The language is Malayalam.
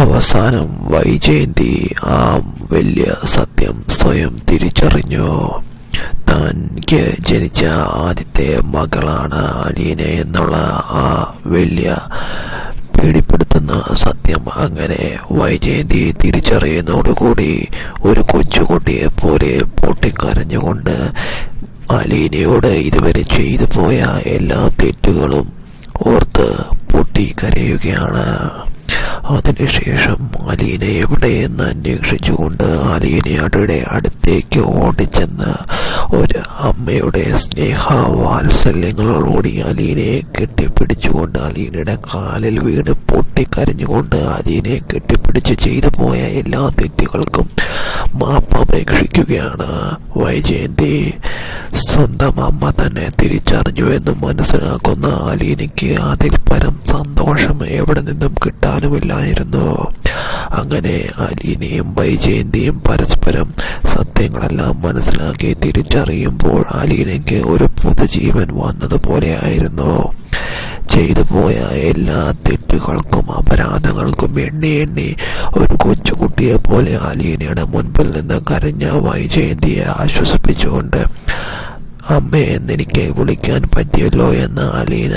അവസാനം വൈജയന്തി ആ വലിയ സത്യം സ്വയം തിരിച്ചറിഞ്ഞു. തനിക്ക് ജനിച്ച ആദ്യത്തെ മകളാണ് അലീന എന്നുള്ള ആ വലിയ പേടിപ്പെടുത്തുന്ന സത്യം അങ്ങനെ വൈജയന്തി തിരിച്ചറിയുന്നതോടുകൂടി ഒരു കൊച്ചുകുട്ടിയെ പോലെ പൊട്ടിക്കരഞ്ഞുകൊണ്ട് അലീനയോട് ഇതുവരെ ചെയ്തു പോയ എല്ലാ തെറ്റുകളും ഓർത്ത് പൊട്ടിക്കരയുകയാണ്. അതിനുശേഷം അലീന എവിടെയെന്ന് അന്വേഷിച്ചുകൊണ്ട് അലീനയുടെ അടുത്തേക്ക് ഓടിച്ചെന്ന് ഒരു അമ്മയുടെ സ്നേഹവാത്സല്യങ്ങളോടുകൂടി അലീനയെ കെട്ടിപ്പിടിച്ചുകൊണ്ട് അലീനയുടെ കാലിൽ വീണ് പൊട്ടിക്കരഞ്ഞുകൊണ്ട് അലീനയെ കെട്ടിപ്പിടിച്ച് ചെയ്തു പോയ എല്ലാ തെറ്റുകൾക്കും മാപ്പപേക്ഷിക്കുകയാണ് വൈജയന്തി. സ്വന്തം അമ്മ തന്നെ തിരിച്ചറിഞ്ഞു എന്ന് മനസ്സിലാക്കുന്ന അലീനയ്ക്ക് അതിൽ പരം സന്തോഷം എവിടെ നിന്നും കിട്ടാനുമില്ലായിരുന്നു. അങ്ങനെ അലീനയും വൈജയന്തിയും പരസ്പരം സത്യങ്ങളെല്ലാം മനസ്സിലാക്കി തിരിച്ചറിയുമ്പോൾ അലീനയ്ക്ക് ഒരു പുതുജീവൻ വന്നതുപോലെ ആയിരുന്നു. ചെയ്തു പോയ എല്ലാ തെറ്റുകൾക്കും അപരാധങ്ങൾക്കും എണ്ണി എണ്ണി ഒരു കൊച്ചുകുട്ടിയെ പോലെ അലീനയുടെ മുൻപിൽ നിന്ന് കരഞ്ഞ വൈജയന്തിയെ ആശ്വസിപ്പിച്ചുകൊണ്ട് അമ്മ എന്നെനിക്ക് വിളിക്കാൻ പറ്റിയല്ലോ എന്ന് അലീന